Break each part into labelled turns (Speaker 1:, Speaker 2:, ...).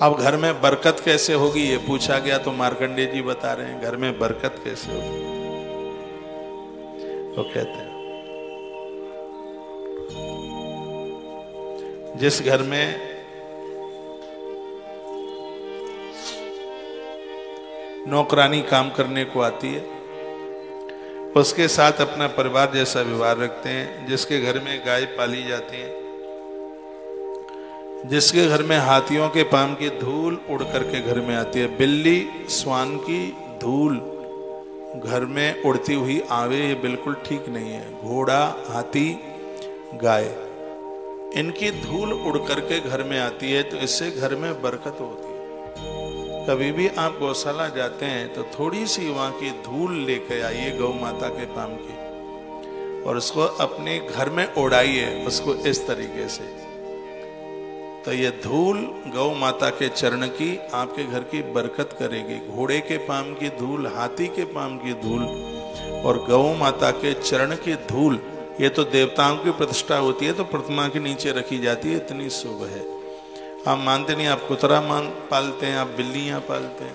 Speaker 1: अब घर में बरकत कैसे होगी ये पूछा गया तो मार्कंडेय जी बता रहे हैं घर में बरकत कैसे होगी। वो कहते हैं जिस घर में नौकरानी काम करने को आती है उसके साथ अपना परिवार जैसा व्यवहार रखते हैं, जिसके घर में गाय पाली जाती है, जिसके घर में हाथियों के पाम की धूल उड़ करके घर में आती है, बिल्ली स्वान की धूल घर में उड़ती हुई आवे, ये बिल्कुल ठीक नहीं है। घोड़ा हाथी गाय इनकी धूल उड़ करके घर में आती है तो इससे घर में बरकत होती है। कभी भी आप गौशाला जाते हैं तो थोड़ी सी वहां की धूल लेकर आइए गौ माता के पाम की और उसको अपने घर में उड़ाइए उसको इस तरीके से, तो ये धूल गौ माता के चरण की आपके घर की बरकत करेगी। घोड़े के पाम की धूल, हाथी के पाम की धूल और गौ माता के चरण की धूल, ये तो देवताओं की प्रतिष्ठा होती है तो प्रतिमा के नीचे रखी जाती है, इतनी शुभ है। आप मानते नहीं, आप कुतरा पालते हैं, आप बिल्लियां पालते हैं,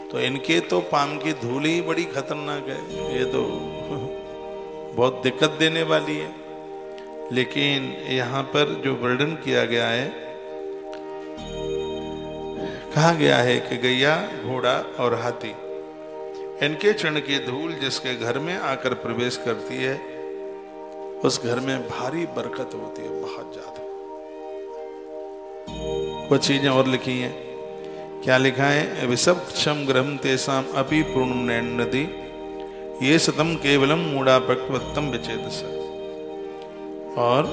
Speaker 1: तो इनके तो पाम की धूल ही बड़ी खतरनाक है, ये तो बहुत दिक्कत देने वाली है। लेकिन यहाँ पर जो वर्णन किया गया है, कहा गया है कि गैया, घोड़ा और हाथी इनके चरण की धूल जिसके घर में आकर प्रवेश करती है उस घर में भारी बरकत होती है, बहुत ज्यादा। कुछ चीजें और लिखी हैं, क्या लिखा है, विषम क्षम ग्रहम तेसाम अपि पूर्णम नैन नदी ये सतम केवलम मूढ़ा भक्तवत्तम विचेतस। और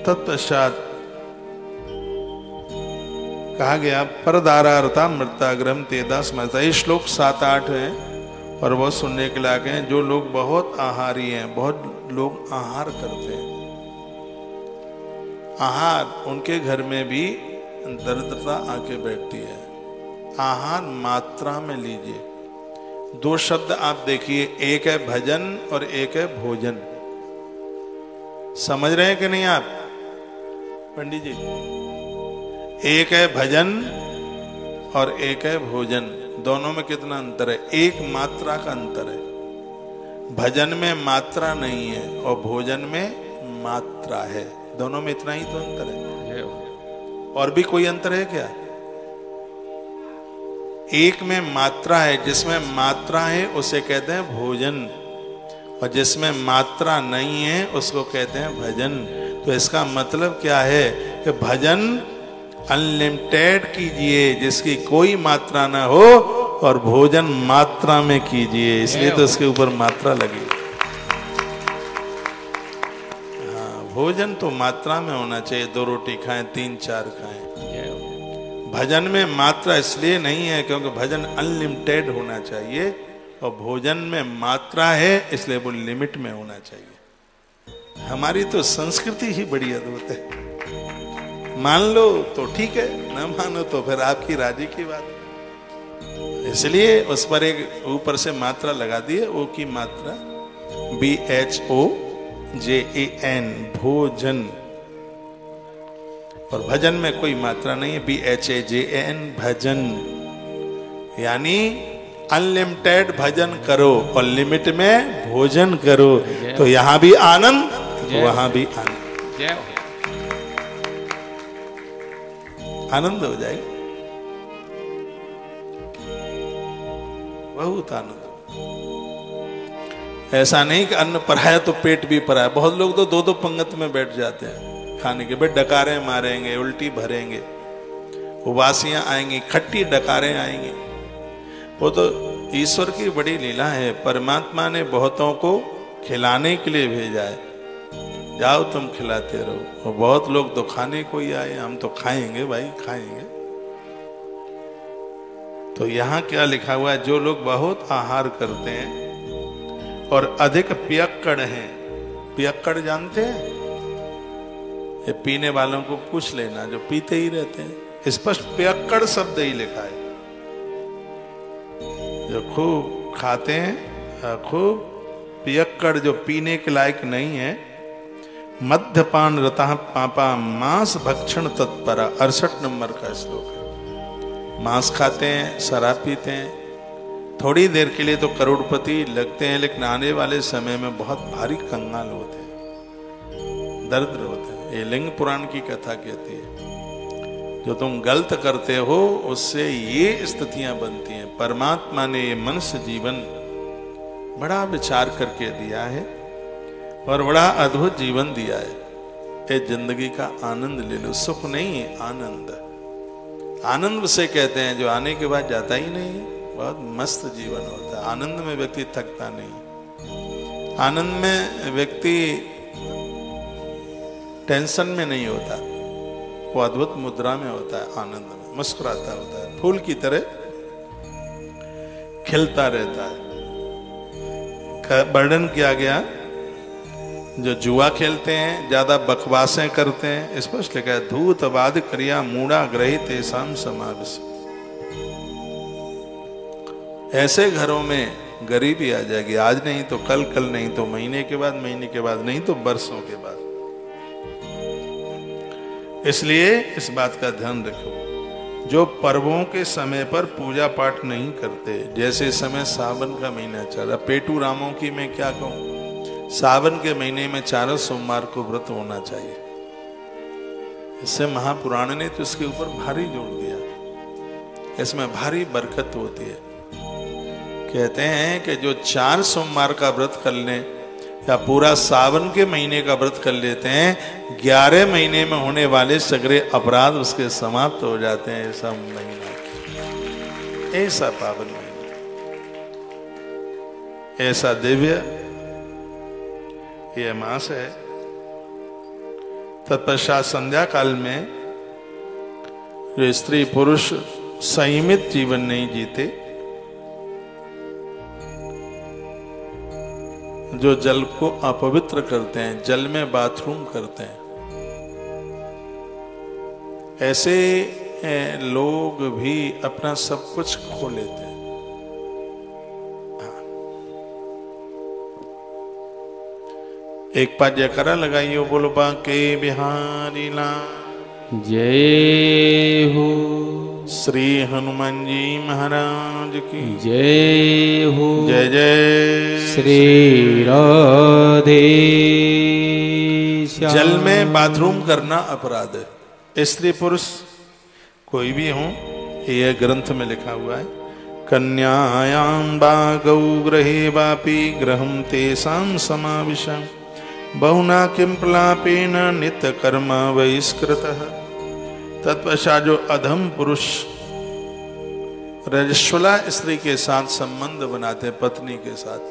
Speaker 1: तत्पश्चात कहा गया परदारारता मृताग्रम तेदा स्मृता। ये श्लोक 7-8 है और बहुत सुनने के लायक हैं। जो लोग बहुत आहारी हैं, बहुत लोग आहार करते हैं, आहार उनके घर में भी दरिद्रता आके बैठती है। आहार मात्रा में लीजिए। 2 शब्द आप देखिए, एक है भजन और एक है भोजन। समझ रहे हैं कि नहीं आप पंडित जी? एक है भजन और एक है भोजन, दोनों में कितना अंतर है? एक मात्रा का अंतर है। भजन में मात्रा नहीं है और भोजन में मात्रा है, दोनों में इतना ही तो अंतर है। और भी कोई अंतर है क्या? एक में मात्रा है, जिसमें मात्रा है उसे कहते हैं भोजन, और जिसमें मात्रा नहीं है उसको कहते हैं भजन। तो इसका मतलब क्या है कि भजन अनलिमिटेड कीजिए जिसकी कोई मात्रा ना हो, और भोजन मात्रा में कीजिए, इसलिए तो उसके ऊपर मात्रा लगी। हाँ, भोजन तो मात्रा में होना चाहिए, 2 रोटी खाएं, 3-4 खाएं। भजन में मात्रा इसलिए नहीं है क्योंकि भजन अनलिमिटेड होना चाहिए, और भोजन में मात्रा है इसलिए वो लिमिट में होना चाहिए। हमारी तो संस्कृति ही बड़ी अद्भुत है। मान लो तो ठीक है, ना मानो तो फिर आपकी राजी की बात है। इसलिए उस पर एक ऊपर से मात्रा लगा दी है, ओ की मात्रा BHOJAN, भोजन। और भजन में कोई मात्रा नहीं है, BHAJAN, भजन। यानी अनलिमिटेड भजन करो और लिमिट में भोजन करो, तो यहां भी आनंद तो वहां भी आनंद, आनंद हो जाएगा, बहुत आनंद। ऐसा नहीं कि अन्न पराया तो पेट भी पराया। बहुत लोग तो 2-2 पंगत में बैठ जाते हैं खाने के, बेट डकारें मारेंगे, उल्टी भरेंगे, उबासियां आएंगी, खट्टी डकारें आएंगी। वो तो ईश्वर की बड़ी लीला है। परमात्मा ने बहुतों को खिलाने के लिए भेजा है, जाओ तुम खिलाते रहो। और बहुत लोग तो खाने को ही आए, हम तो खाएंगे भाई, खाएंगे। तो यहाँ क्या लिखा हुआ है, जो लोग बहुत आहार करते हैं और अधिक पियक्कड़ हैं। पियक्कड़ जानते हैं? ये पीने वालों को पूछ लेना, जो पीते ही रहते हैं। स्पष्ट पियक्कड़ शब्द ही लिखा है। जो खूब खाते हैं, खूब पियक्कड़, जो पीने के लायक नहीं है, मद्यपान रता पापा मांस भक्षण तत्परा, 68 नंबर का श्लोक है। मांस खाते हैं, शराब पीते हैं, थोड़ी देर के लिए तो करोड़पति लगते हैं, लेकिन आने वाले समय में बहुत भारी कंगाल होते हैं, दरिद्र होते हैं। ये लिंग पुराण की कथा कहती है, जो तुम गलत करते हो उससे ये स्थितियां बनती हैं। परमात्मा ने ये मनुष्य जीवन बड़ा विचार करके दिया है और बड़ा अद्भुत जीवन दिया है। ये जिंदगी का आनंद ले लो। सुख नहीं है, आनंद। आनंद से कहते हैं जो आने के बाद जाता ही नहीं है। बहुत मस्त जीवन होता है। आनंद में व्यक्ति थकता नहीं, आनंद में व्यक्ति टेंशन में नहीं होता, वो अद्भुत मुद्रा में होता है, आनंद में मुस्कुराता होता है, फूल की तरह खिलता रहता है। वर्णन किया गया, जो जुआ खेलते हैं, ज्यादा बकवासें करते हैं, स्पष्ट लिखा है, धूतवाद क्रिया मूढ़ा ग्रही तेसाम समावेश। ऐसे घरों में गरीबी आ जाएगी, आज नहीं तो कल, कल नहीं तो महीने के बाद, महीने के बाद नहीं तो बरसों के बाद। इसलिए इस बात का ध्यान रखो, जो पर्वों के समय पर पूजा पाठ नहीं करते, जैसे समय सावन का महीना चल रहा, पेटू रामों की मैं क्या कहूं, सावन के महीने में 4 सोमवार को व्रत होना चाहिए। इससे महापुराण ने तो इसके ऊपर भारी जोर दिया, इसमें भारी बरकत होती है। कहते हैं कि जो 4 सोमवार का व्रत कर लें या पूरा सावन के महीने का व्रत कर लेते हैं, 11 महीने में होने वाले सगरे अपराध उसके समाप्त हो जाते हैं। ऐसा महीना, ऐसा पावन महीना, ऐसा दिव्य यह मास है। तत्पश्चात संध्या काल में जो स्त्री पुरुष संयमित जीवन नहीं जीते, जो जल को अपवित्र करते हैं, जल में बाथरूम करते हैं, ऐसे लोग भी अपना सब कुछ खो लेते हैं। एक पास जयकारा लगाइए, बोलो बांके बिहारी लाल
Speaker 2: जय हो,
Speaker 1: श्री हनुमान जी महाराज की
Speaker 2: जय हो,
Speaker 1: जय जय
Speaker 2: श्री राधे।
Speaker 1: जल में बाथरूम करना अपराध है। स्त्री पुरुष कोई भी हो, यह ग्रंथ में लिखा हुआ है। कन्यायां बागौ ग्रहे वापि ग्रहं तेषां समाविशं बहुना किं प्लापेन नित्य कर्म बहिष्कृतः। तत्पश्चात जो अधम पुरुष रजस्वला स्त्री के साथ संबंध बनाते, पत्नी के साथ,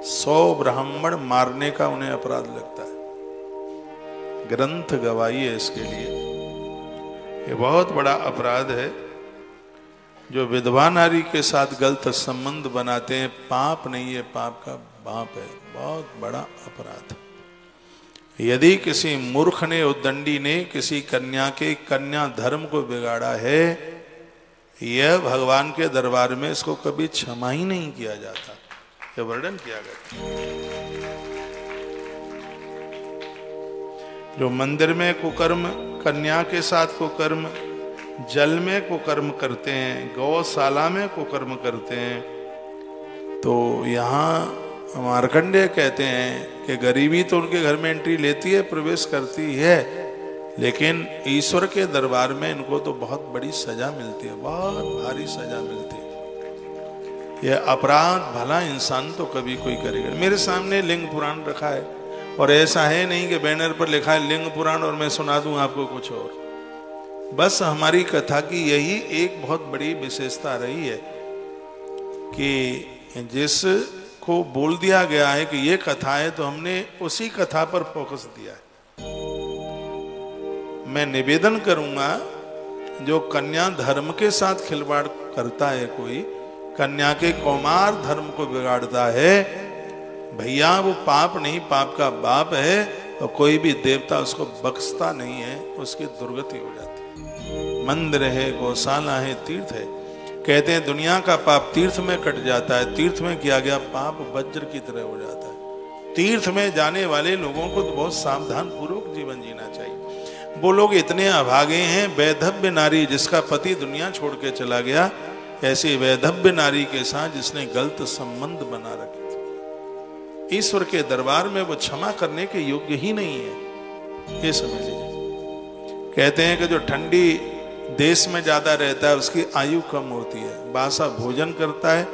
Speaker 1: 100 ब्राह्मण मारने का उन्हें अपराध लगता है। ग्रंथ गवाही है इसके लिए। ये बहुत बड़ा अपराध है। जो विधवा नारी के साथ गलत संबंध बनाते हैं, पाप नहीं है, पाप का बाप है, बहुत बड़ा अपराध। यदि किसी मूर्ख ने, उद्दंडी ने किसी कन्या के कन्या धर्म को बिगाड़ा है, यह भगवान के दरबार में इसको कभी क्षमा ही नहीं किया जाता। यह वर्णन किया गया। जो मंदिर में कुकर्म, कन्या के साथ कुकर्म, जल में कुकर्म करते हैं, गौशाला में कुकर्म करते हैं, तो यहाँ मार्कंडेय कहते हैं कि गरीबी तो उनके घर में एंट्री लेती है, प्रवेश करती है, लेकिन ईश्वर के दरबार में इनको तो बहुत बड़ी सजा मिलती है, बहुत भारी सजा मिलती है। यह अपराध भला इंसान तो कभी कोई करेगा। मेरे सामने लिंग पुराण रखा है, और ऐसा है नहीं कि बैनर पर लिखा है लिंग पुराण और मैं सुना दूं आपको कुछ और। बस हमारी कथा की यही एक बहुत बड़ी विशेषता रही है कि जिस को बोल दिया गया है कि ये कथा है, तो हमने उसी कथा पर फोकस दिया है। मैं निवेदन करूंगा, जो कन्या धर्म के साथ खिलवाड़ करता है, कोई कन्या के कौमार धर्म को बिगाड़ता है, भैया वो पाप नहीं, पाप का बाप है, और कोई भी देवता उसको बख्शता नहीं है, उसकी दुर्गति हो जाती है। मंदिर है, गौशाला है, तीर्थ है। कहते हैं दुनिया का पाप तीर्थ में कट जाता है, तीर्थ में किया गया पाप वज्र की तरह हो जाता है। तीर्थ में जाने वाले लोगों को तो बहुत सावधान पूर्वक जीवन जीना चाहिए। वो लोग इतने अभागे हैं, वैधव्य नारी जिसका पति दुनिया छोड़ के चला गया, ऐसी वैधव्य नारी के साथ जिसने गलत संबंध बना रखे थे, ईश्वर के दरबार में वो क्षमा करने के योग्य ही नहीं है। ये समझ लीजिए। कहते हैं कि जो ठंडी देश में ज्यादा रहता है उसकी आयु कम होती है, बासा भोजन करता है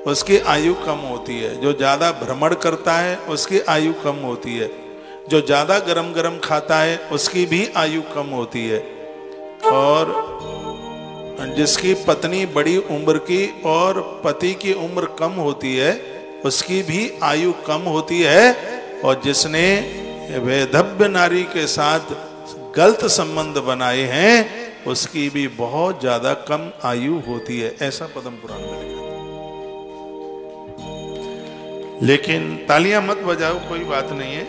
Speaker 1: उसकी आयु कम होती है, जो ज्यादा भ्रमण करता है उसकी आयु कम होती है, जो ज्यादा गरम गरम खाता है उसकी भी आयु कम होती है, और जिसकी पत्नी बड़ी उम्र की और पति की उम्र कम होती है उसकी भी आयु कम होती है, और जिसने वैधव्य नारी के साथ गलत संबंध बनाए हैं उसकी भी बहुत ज्यादा कम आयु होती है। ऐसा पद्म पुराण में लिखा है। लेकिन तालियां मत बजाओ, कोई बात नहीं है।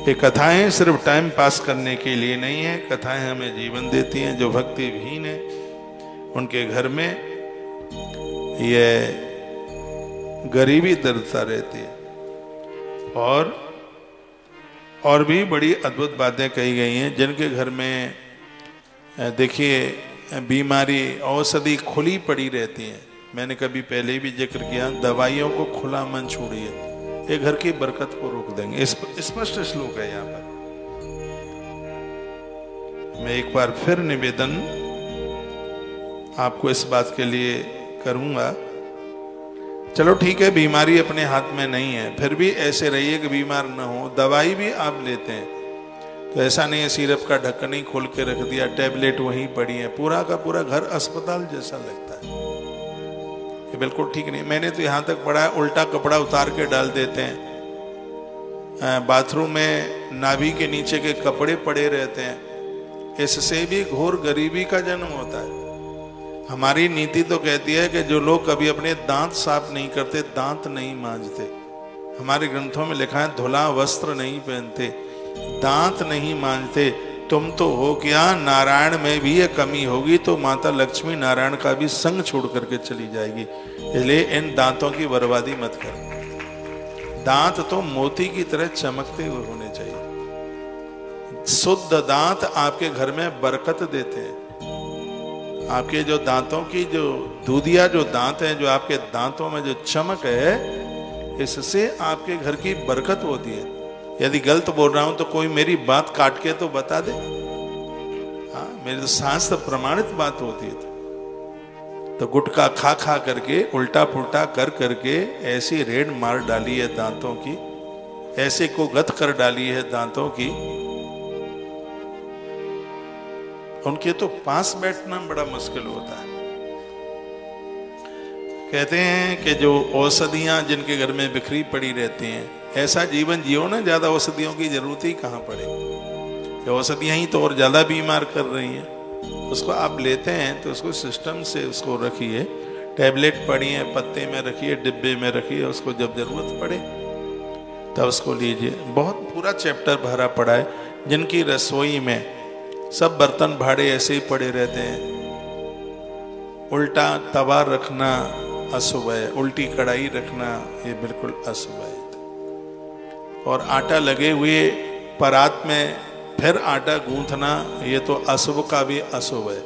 Speaker 1: ये कथाएं सिर्फ टाइम पास करने के लिए नहीं है, कथाएं हमें जीवन देती हैं। जो भक्ति विहीन है उनके घर में ये गरीबी दरता रहती है। और भी बड़ी अद्भुत बातें कही गई हैं। जिनके घर में देखिए बीमारी औषधि खुली पड़ी रहती है, मैंने कभी पहले भी जिक्र किया, दवाइयों को खुला मन छोड़िए, ये घर की बरकत को रोक देंगे। स्पष्ट श्लोक है यहाँ पर। मैं एक बार फिर निवेदन आपको इस बात के लिए करूंगा। चलो ठीक है, बीमारी अपने हाथ में नहीं है, फिर भी ऐसे रहिए कि बीमार ना हो। दवाई भी आप लेते हैं तो ऐसा नहीं है सिरप का ढक्कन ही खोल के रख दिया, टैबलेट वहीं पड़ी है, पूरा का पूरा घर अस्पताल जैसा लगता है। ये बिल्कुल ठीक नहीं। मैंने तो यहाँ तक पढ़ा है उल्टा कपड़ा उतार के डाल देते हैं, बाथरूम में नाभि के नीचे के कपड़े पड़े रहते हैं। इससे भी घोर गरीबी का जन्म होता है। हमारी नीति तो कहती है कि जो लोग कभी अपने दांत साफ नहीं करते, दांत नहीं मांजते, हमारे ग्रंथों में लिखा है धुला वस्त्र नहीं पहनते, दांत नहीं मांजते, तुम तो हो क्या, नारायण में भी ये कमी होगी तो माता लक्ष्मी नारायण का भी संग छोड़ करके चली जाएगी। इसलिए इन दांतों की बर्बादी मत कर। दांत तो मोती की तरह चमकते हुए होने चाहिए। शुद्ध दांत आपके घर में बरकत देते हैं। आपके जो दांतों की जो दूधिया जो दांत हैं, जो आपके दांतों में जो चमक है, इससे आपके घर की बरकत होती है। यदि गलत बोल रहा हूं तो कोई मेरी बात काट के तो बता दे। हाँ, मेरी तो शास्त्र प्रमाणित बात होती है। तो गुटखा खा खा करके उल्टा पुल्टा कर करके ऐसी रेड मार डाली है दांतों की, ऐसे को गत कर डाली है दांतों की, उनके तो पास बैठना बड़ा मुश्किल होता है। कहते हैं कि जो औषधियां जिनके घर में बिखरी पड़ी रहती हैं, ऐसा जीवन जियो ना, ज्यादा औषधियों की जरूरत ही कहां पड़े। जो औषधियां ही तो और ज्यादा बीमार कर रही हैं। उसको आप लेते हैं तो उसको सिस्टम से उसको रखिए, टैबलेट पड़ी है पत्ते में रखिए, डिब्बे में रखिए, उसको जब जरूरत पड़े तब उसको लीजिए। बहुत पूरा चैप्टर भरा पड़ा है। जिनकी रसोई में सब बर्तन भाड़े ऐसे ही पड़े रहते हैं, उल्टा तवा रखना अशुभ है, उल्टी कढ़ाई रखना ये बिल्कुल अशुभ है। और आटा लगे हुए परात में फिर आटा गूंथना, ये तो अशुभ का भी अशुभ है।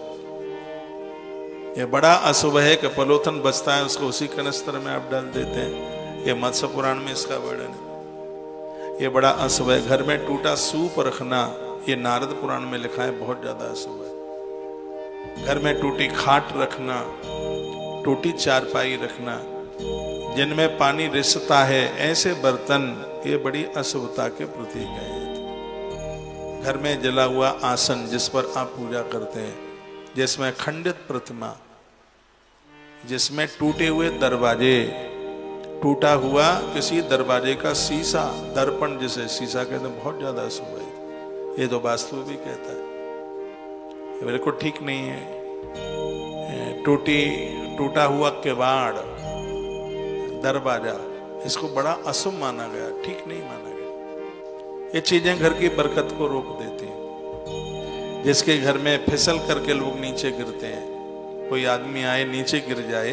Speaker 1: ये बड़ा अशुभ है कि पलोथन बचता है उसको उसी कनस्तर में आप डाल देते हैं। ये मत्स्य पुराण में इसका वर्णन है। ये बड़ा अशुभ है। घर में टूटा सूप रखना, ये नारद पुराण में लिखा है, बहुत ज्यादा अशुभ है। घर में टूटी खाट रखना, टूटी चारपाई रखना, जिनमें पानी रिसता है, ऐसे बर्तन, ये बड़ी अशुभता के प्रतीक है। घर में जला हुआ आसन जिस पर आप पूजा करते हैं, जिसमें खंडित प्रतिमा, जिसमें टूटे हुए दरवाजे, टूटा हुआ किसी दरवाजे का शीशा, दर्पण जिसे शीशा कहते हैं, बहुत ज्यादा अशुभ है। ये तो वास्तु भी कहता है, ये बिल्कुल ठीक नहीं है। टूटा हुआ किवाड़, दरवाजा, इसको बड़ा अशुभ माना गया, ठीक नहीं माना गया। ये चीजें घर की बरकत को रोक देती हैं। जिसके घर में फिसल करके लोग नीचे गिरते हैं, कोई आदमी आए नीचे गिर जाए,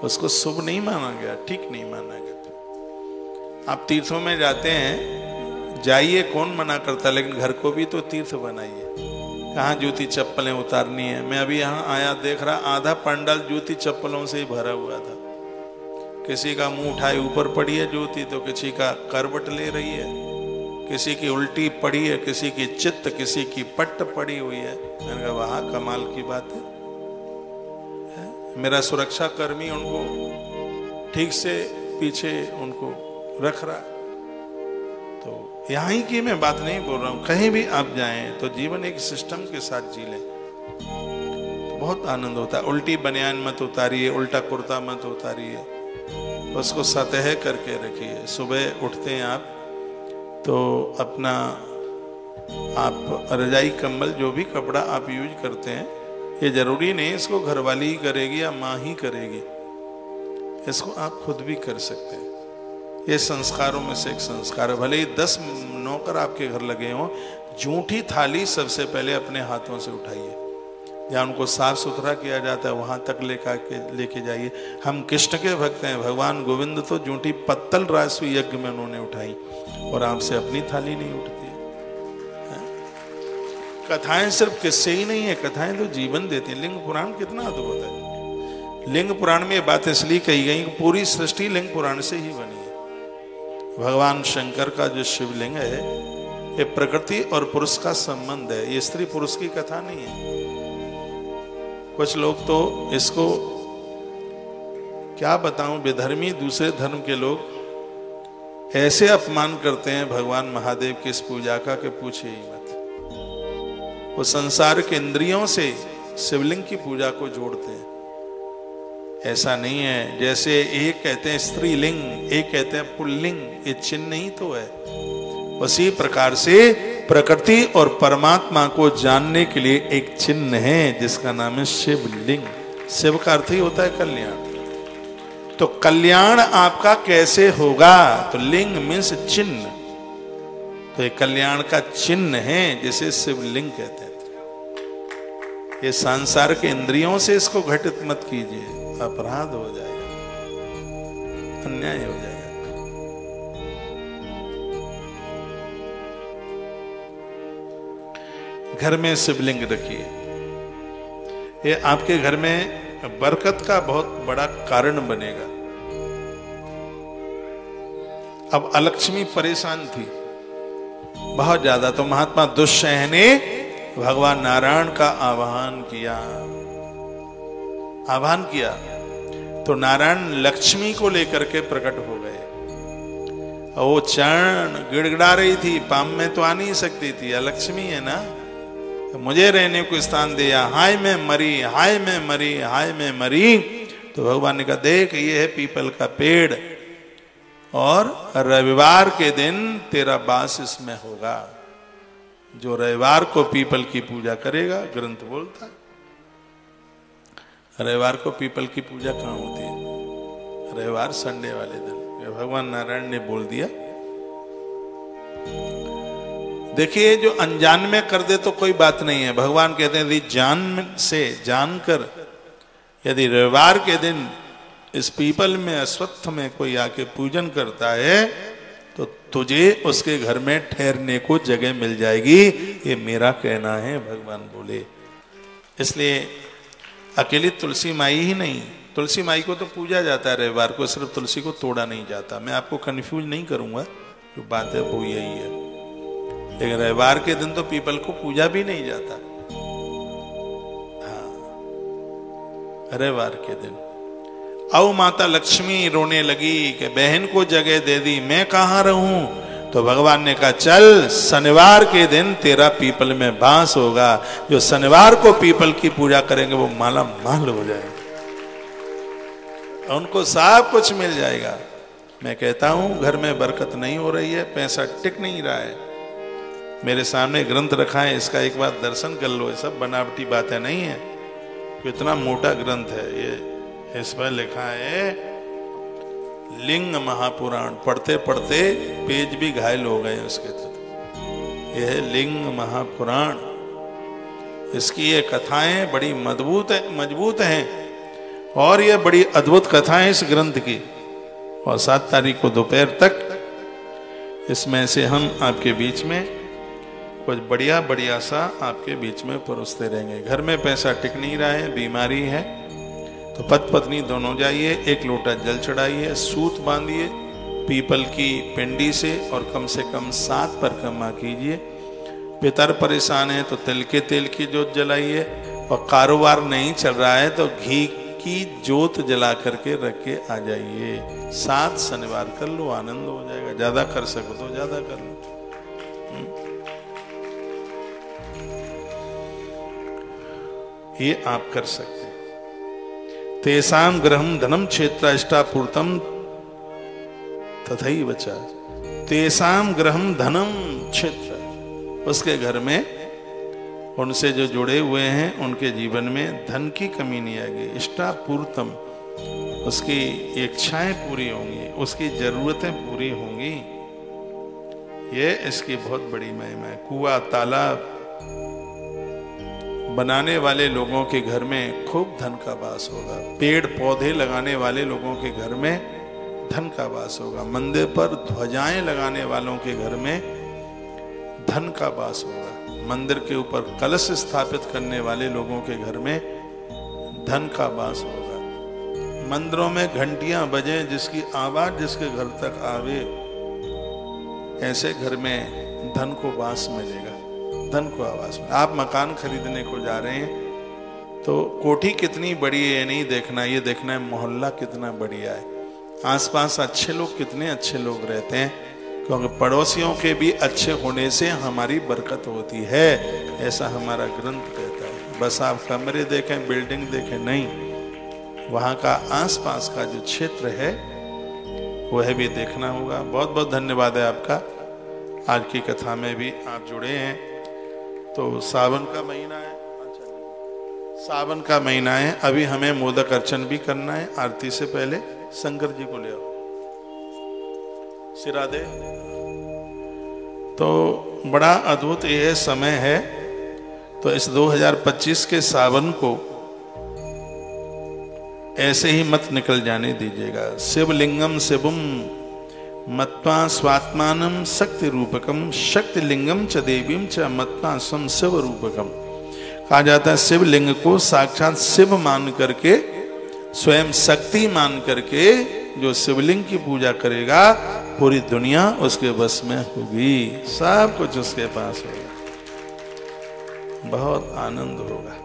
Speaker 1: उसको शुभ नहीं माना गया, ठीक नहीं माना गया। आप तीर्थों में जाते हैं, जाइए, कौन मना करता, लेकिन घर को भी तो तीर्थ बनाइए। कहाँ जूती चप्पलें उतारनी है। मैं अभी यहाँ आया, देख रहा आधा पंडाल जूती चप्पलों से ही भरा हुआ था। किसी का मुंह उठाए ऊपर पड़ी है जूती, तो किसी का करवट ले रही है, किसी की उल्टी पड़ी है, किसी की चित्त, किसी की पट्ट पड़ी हुई है। मैंने कहा वाह, कमाल की बात है। मेरा सुरक्षा कर्मी उनको ठीक से पीछे उनको रख रहा। तो यहाँ ही की मैं बात नहीं बोल रहा हूँ, कहीं भी आप जाएं तो जीवन एक सिस्टम के साथ जी लें तो बहुत आनंद होता है। उल्टी बनियान मत उतारिए, उल्टा कुर्ता मत उतारिए, उसको सतह करके रखिए। सुबह उठते हैं आप तो अपना आप रजाई कंबल जो भी कपड़ा आप यूज करते हैं, ये जरूरी नहीं इसको घरवाली ही करेगी या माँ ही करेगी, इसको आप खुद भी कर सकते हैं। ये संस्कारों में से एक संस्कार है। भले ही 10 नौकर आपके घर लगे हों, जूठी थाली सबसे पहले अपने हाथों से उठाइए। जहाँ उनको साफ सुथरा किया जाता है वहां तक लेके जाइए। हम कृष्ण के भक्त हैं, भगवान गोविंद तो जूठी पत्तल राजस्व यज्ञ में उन्होंने उठाई, और आपसे अपनी थाली नहीं उठती है। कथाएं सिर्फ किस्से ही नहीं है, कथाएं तो जीवन देती हैं। लिंग पुराण कितना अद्भुत है। लिंग पुराण में ये बात इसलिए कही गई कि पूरी सृष्टि लिंग पुराण से ही बनी है। भगवान शंकर का जो शिवलिंग है, ये प्रकृति और पुरुष का संबंध है, ये स्त्री पुरुष की कथा नहीं है। कुछ लोग तो इसको क्या बताऊं, बेधर्मी दूसरे धर्म के लोग ऐसे अपमान करते हैं भगवान महादेव की इस पूजा का कि पूछिए ही मत। वो संसार के इंद्रियों से शिवलिंग की पूजा को जोड़ते हैं। ऐसा नहीं है, जैसे एक कहते हैं स्त्रीलिंग, एक कहते हैं पुल्लिंग, ये चिन्ह ही तो है। उसी प्रकार से प्रकृति और परमात्मा को जानने के लिए एक चिन्ह है जिसका नाम है शिवलिंग। शिव का अर्थ ही होता है कल्याण। तो कल्याण आपका कैसे होगा, तो लिंग मीन्स चिन्ह, तो ये कल्याण का चिन्ह है जिसे शिवलिंग कहते हैं। ये सांसार के इंद्रियों से इसको घटित मत कीजिए, अपराध हो जाएगा, अन्याय हो जाएगा। घर में शिवलिंग रखिए, ये आपके घर में बरकत का बहुत बड़ा कारण बनेगा। अब अलक्ष्मी परेशान थी बहुत ज्यादा, तो महात्मा दुष्यंत ने भगवान नारायण का आह्वान किया तो नारायण लक्ष्मी को लेकर के प्रकट हो गए। और वो चरण गिड़गिड़ा रही थी, पाम में तो आ नहीं सकती थी, लक्ष्मी है ना, तो मुझे रहने को स्थान दिया, हाय मैं मरी, हाय मैं मरी, हाय मैं मरी। तो भगवान ने कहा देख ये है पीपल का पेड़, और रविवार के दिन तेरा वास इसमें होगा। जो रविवार को पीपल की पूजा करेगा, ग्रंथ बोलता है, रविवार को पीपल की पूजा कहाँ होती है, रविवार संडे वाले दिन। भगवान नारायण ने बोल दिया। देखिए जो अनजान में कर दे तो कोई बात नहीं है, भगवान कहते हैं यदि जान से जानकर यदि रविवार के दिन इस पीपल में अश्वत्थ में कोई आके पूजन करता है तो तुझे उसके घर में ठहरने को जगह मिल जाएगी। ये मेरा कहना है, भगवान बोले। इसलिए अकेली तुलसी माई ही नहीं, तुलसी माई को तो पूजा जाता है रविवार को, सिर्फ तुलसी को तोड़ा नहीं जाता। मैं आपको कंफ्यूज नहीं करूंगा, जो बात है वो यही है। लेकिन रविवार के दिन तो पीपल को पूजा भी नहीं जाता। हाँ, रविवार के दिन औ माता लक्ष्मी रोने लगी कि बहन को जगह दे दी, मैं कहाँ रहूं। तो भगवान ने कहा चल शनिवार के दिन तेरा पीपल में वास होगा। जो शनिवार को पीपल की पूजा करेंगे वो माला माल हो जाएगा, उनको सब कुछ मिल जाएगा। मैं कहता हूं घर में बरकत नहीं हो रही है, पैसा टिक नहीं रहा है, मेरे सामने ग्रंथ रखा है, इसका एक बार दर्शन कर लो। ये सब बनावटी बातें नहीं है, कितना मोटा ग्रंथ है ये। इस पर लिखा है लिंग महापुराण, पढ़ते पढ़ते पेज भी घायल हो गए उसके। तो यह है लिंग महापुराण, इसकी ये कथाएं बड़ी मजबूत हैं। और ये बड़ी अद्भुत कथा है इस ग्रंथ की। और 7 तारीख को दोपहर तक इसमें से हम आपके बीच में कुछ बढ़िया बढ़िया सा आपके बीच में परोसते रहेंगे। घर में पैसा टिक नहीं रहा है, बीमारी है, तो पति पत्नी दोनों जाइए, 1 लोटा जल चढ़ाइए, सूत बांधिए पीपल की पिंडी से और कम 7 परिक्रमा कीजिए। पितर परेशान है तो तिल के तेल की जोत जलाइए, और कारोबार नहीं चल रहा है तो घी की जोत जला करके रख के आ जाइए। 7 शनिवार कर लो, आनंद हो जाएगा। ज्यादा कर सको तो ज्यादा कर लो। ये आप कर सकते हैं। तेसाम ग्रहम धनम क्षेत्राष्टापूर्तम तथैव च। तेसाम ग्रहम धनम क्षेत्र, उसके घर में उनसे जो जुड़े हुए हैं उनके जीवन में धन की कमी नहीं आएगी। इष्टापूर्तम, उसकी इच्छाएं पूरी होंगी, उसकी जरूरतें पूरी होंगी। ये इसकी बहुत बड़ी महिमा है। कुआं तालाब बनाने वाले लोगों के घर में खूब धन का वास होगा। पेड़ पौधे लगाने वाले लोगों के घर में धन का वास होगा। मंदिर पर ध्वजाएं लगाने वालों के घर में धन का वास होगा। मंदिर के ऊपर कलश स्थापित करने वाले लोगों के घर में धन का वास होगा। मंदिरों में घंटियां बजे, जिसकी आवाज जिसके घर तक आवे, ऐसे घर में धन को वास मिलेगा, धन को आवास में। आप मकान खरीदने को जा रहे हैं तो कोठी कितनी बड़ी है ये नहीं देखना, ये देखना है मोहल्ला कितना बढ़िया है, आसपास अच्छे लोग, कितने अच्छे लोग रहते हैं, क्योंकि पड़ोसियों के भी अच्छे होने से हमारी बरकत होती है, ऐसा हमारा ग्रंथ कहता है। बस आप कमरे देखें, बिल्डिंग देखें नहीं, वहाँ का आसपास का जो क्षेत्र है वह भी देखना होगा। बहुत बहुत धन्यवाद है आपका। आज की कथा में भी आप जुड़े हैं। तो सावन का महीना है, सावन का महीना है, अभी हमें मोदक अर्चन भी करना है। आरती से पहले शंकर जी को ले आओ, सिरा दे। तो बड़ा अद्भुत यह समय है। तो इस 2025 के सावन को ऐसे ही मत निकल जाने दीजिएगा। शिवलिंगम शिवम मत्वा स्वात्मानम शक्ति रूपकम, शक्ति लिंगम च देवीम च मत्वा स्वम शिव रूपकम। कहा जाता है शिवलिंग को साक्षात शिव मान करके, स्वयं शक्ति मान करके जो शिवलिंग की पूजा करेगा पूरी दुनिया उसके बस में होगी, सब कुछ उसके पास होगा, बहुत आनंद होगा।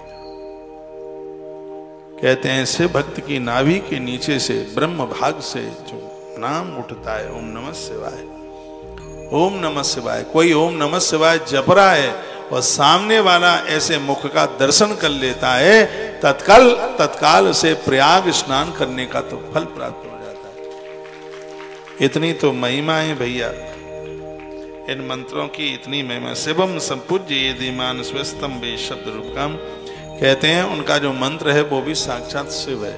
Speaker 1: कहते हैं शिव भक्त की नाभि के नीचे से, ब्रह्म भाग से जो नाम उठता है, ओम नमः शिवाय, ओम नमः शिवाय। कोई ओम नमः शिवाय जप रहा है और सामने वाला ऐसे मुख का दर्शन कर लेता है, तत्काल उसे प्रयाग स्नान करने का तो फल प्राप्त हो जाता है। इतनी तो महिमा है भैया इन मंत्रों की, इतनी महिमा। शिवम संपूज्य यदि मान स्वस्तम बे शब्द रूपकम। कहते हैं उनका जो मंत्र है वो भी साक्षात शिव है।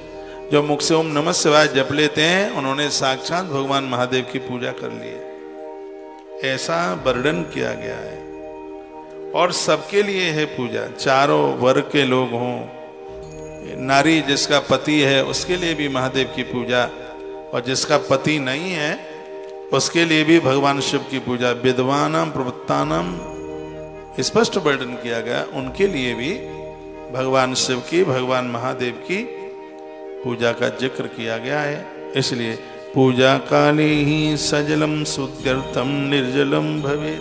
Speaker 1: जो मुख से ओम नमः शिवाय जप लेते हैं उन्होंने साक्षात भगवान महादेव की पूजा कर ली है, ऐसा वर्णन किया गया है। और सबके लिए है पूजा, चारों वर्ग के लोग हों, नारी जिसका पति है उसके लिए भी महादेव की पूजा, और जिसका पति नहीं है उसके लिए भी भगवान शिव की पूजा। विद्वानाम प्रवृत्तानाम स्पष्ट वर्णन किया गया, उनके लिए भी भगवान शिव की, भगवान महादेव की पूजा का जिक्र किया गया है। इसलिए पूजा काले ही सजलम शुद्ध्यर्थम निर्जलम भवे।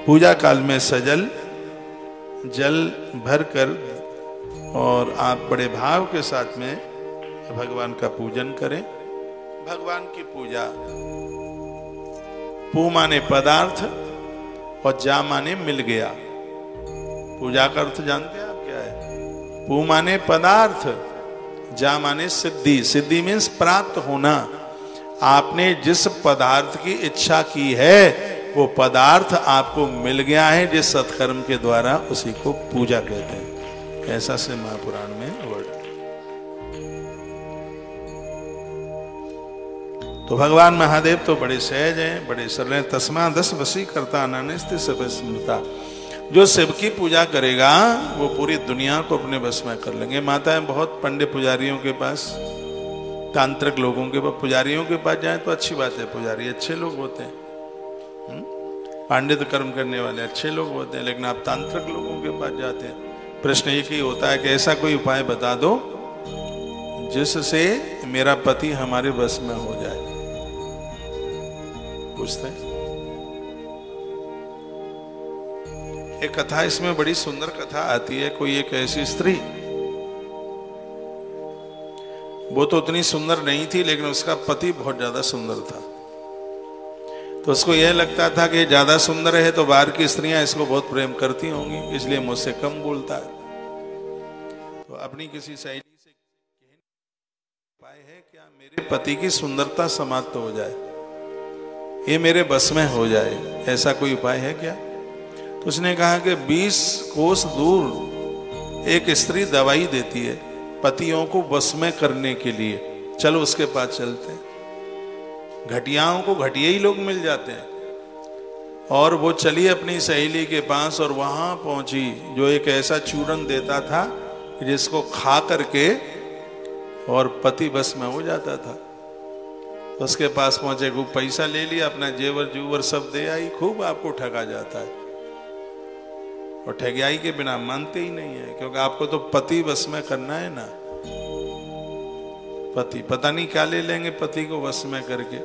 Speaker 1: पूजा काल में सजल जल भर कर और आप बड़े भाव के साथ में भगवान का पूजन करें। भगवान की पूजा, पू माने पदार्थ और जा माने मिल गया। पूजा का अर्थ जानते हैं आप क्या है? पू माने पदार्थ, जा माने सिद्धि। सिद्धि मीन्स प्राप्त होना। आपने जिस पदार्थ की इच्छा की है वो पदार्थ आपको मिल गया है, जिस सत्कर्म के द्वारा, उसी को पूजा कहते हैं। ऐसा से महापुराण में वर्णन। तो भगवान महादेव तो बड़े सहज हैं, बड़े सरल हैं। तस्मा दस वशी करता नानिस्ति सब स्मृता। जो शिव की पूजा करेगा वो पूरी दुनिया को अपने बस में कर लेंगे। माताएं बहुत पंडित पुजारियों के पास, तांत्रिक लोगों के पास, पुजारियों के पास जाए तो अच्छी बात है, पुजारी अच्छे लोग होते हैं, पांडित कर्म करने वाले अच्छे लोग होते हैं, लेकिन आप तांत्रिक लोगों के पास जाते हैं। प्रश्न एक ही होता है कि ऐसा कोई उपाय बता दो जिससे मेरा पति हमारे बस में हो जाए। पूछते हैं। एक कथा इसमें बड़ी सुंदर कथा आती है। कोई एक ऐसी स्त्री, वो तो उतनी सुंदर नहीं थी लेकिन उसका पति बहुत ज्यादा सुंदर था। तो उसको यह लगता था कि ज्यादा सुंदर है तो बाहर की स्त्रियां इसको बहुत प्रेम करती होंगी, इसलिए मुझसे कम बोलता है। तो अपनी किसी सहेली से उपाय है क्या मेरे पति की सुंदरता समाप्त हो जाए, ये मेरे बस में हो जाए, ऐसा कोई उपाय है क्या? तो उसने कहा कि 20 कोस दूर एक स्त्री दवाई देती है पतियों को बस में करने के लिए, चलो उसके पास चलते हैं। घटियाओं को घटिया ही लोग मिल जाते हैं। और वो चली अपनी सहेली के पास और वहां पहुंची जो एक ऐसा चूर्ण देता था जिसको खा करके और पति बस में हो जाता था। तो उसके पास पहुंचे, खूब पैसा ले लिया, अपना जेवर जूवर सब दे आई, खूब आपको ठगा जाता है। और ठगियाई के बिना मानते ही नहीं है, क्योंकि आपको तो पति बस में करना है ना। पति पता नहीं क्या ले लेंगे पति को वश में करके।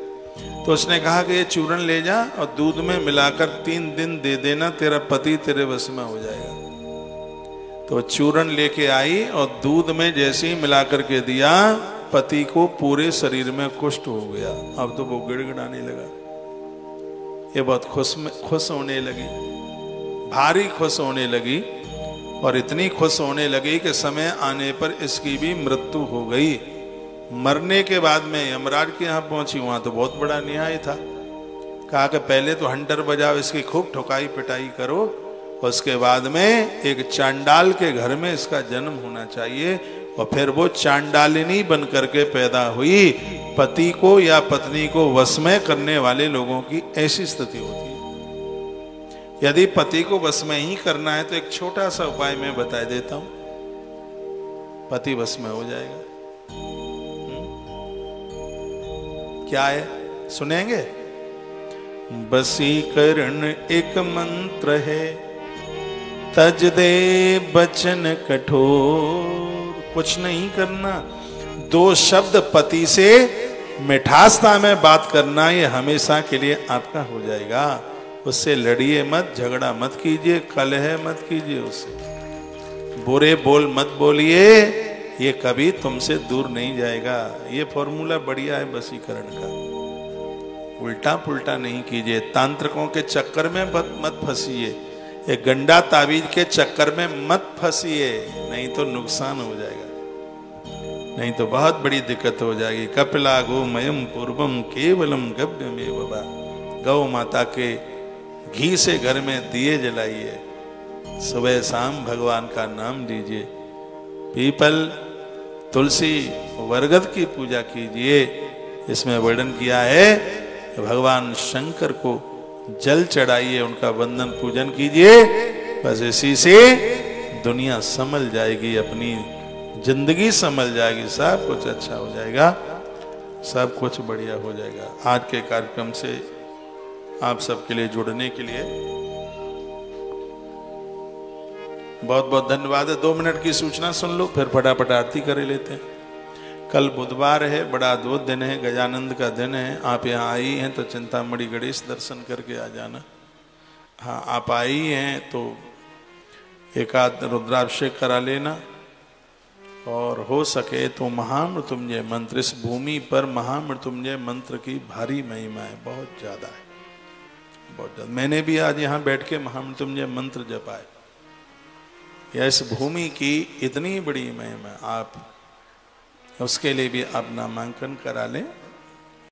Speaker 1: तो उसने कहा कि ये चूर्ण ले जा और दूध में मिलाकर 3 दिन दे देना, तेरा पति तेरे वश में हो जाएगा। तो चूर्ण लेके आई और दूध में जैसे ही मिलाकर के दिया, पति को पूरे शरीर में कुष्ठ हो गया। अब तो वो गिड़गिड़ाने लगा, ये बहुत खुश होने लगी, भारी खुश होने लगी। और इतनी खुश होने लगी कि समय आने पर इसकी भी मृत्यु हो गई। मरने के बाद में यमराज के यहाँ पहुंची, वहां तो बहुत बड़ा न्याय था। कहा कि पहले तो हंटर बजाओ, इसकी खूब ठुकाई पिटाई करो, उसके बाद में एक चांडाल के घर में इसका जन्म होना चाहिए, और फिर वो चांडालिनी बन करके पैदा हुई। पति को या पत्नी को वश में करने वाले लोगों की ऐसी स्थिति होती है। यदि पति को वश में ही करना है तो एक छोटा सा उपाय मैं बता देता हूं, पति वश में हो जाएगा। क्या है सुनेंगे? वशीकरण एक मंत्र है, तज दे बचन कठोर। कुछ नहीं करना, 2 शब्द पति से मिठासता में बात करना, ये हमेशा के लिए आपका हो जाएगा। उससे लड़िए मत, झगड़ा मत कीजिए, कलह मत कीजिए, उससे बुरे बोल मत बोलिए, ये कभी तुमसे दूर नहीं जाएगा। ये फॉर्मूला बढ़िया है वशीकरण का। उल्टा पुल्टा नहीं कीजिए, तांत्रिकों के चक्कर में मत फंसिए, ये गंडा ताबीज के चक्कर में मत फंसिए, नहीं तो नुकसान हो जाएगा, नहीं तो बहुत बड़ी दिक्कत हो जाएगी। कपिला गोमयम पूर्वम केवलम गव्यमेव वा। गौ माता के घी से घर में दिए जलाइए, सुबह शाम भगवान का नाम लीजिए, पीपल तुलसी बरगद की पूजा कीजिए। इसमें वर्णन किया है भगवान शंकर को जल चढ़ाइए, उनका वंदन पूजन कीजिए, बस इसी से दुनिया संभल जाएगी, अपनी जिंदगी संभल जाएगी, सब कुछ अच्छा हो जाएगा, सब कुछ बढ़िया हो जाएगा। आज के कार्यक्रम से आप सबके लिए जुड़ने के लिए बहुत बहुत धन्यवाद है। 2 मिनट की सूचना सुन लो, फिर फटाफट आरती कर लेते हैं। कल बुधवार है, बड़ा अद्भुत दिन है, गजानंद का दिन है। आप यहाँ आई हैं तो चिंतामणि गणेश दर्शन करके आ जाना। हाँ, आप आई हैं तो एकाध रुद्राभिषेक करा लेना, और हो सके तो महामृत्युंजय मंत्र, इस भूमि पर महामृत्युंजय मंत्र की भारी महिमा है, बहुत ज्यादा है, बहुत ज्यादा। मैंने भी आज यहाँ बैठ के महामृत्युंजय मंत्र जपा है। इस भूमि की इतनी बड़ी महिमा, आप उसके लिए भी आप नामांकन करा लें।